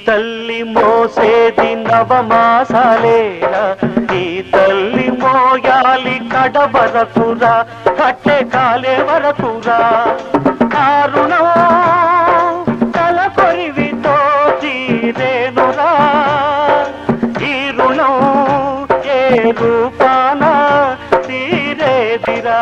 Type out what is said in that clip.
తల్లి మోసేది నవమాసాలేరా నీ తల్లి మోయాలి కడవరకురా కట్టె కాలే వరకురా కారుణం తల కొరివితో తీరేనురా ఈ రుణం ఏ రూపాన తీరేదిరా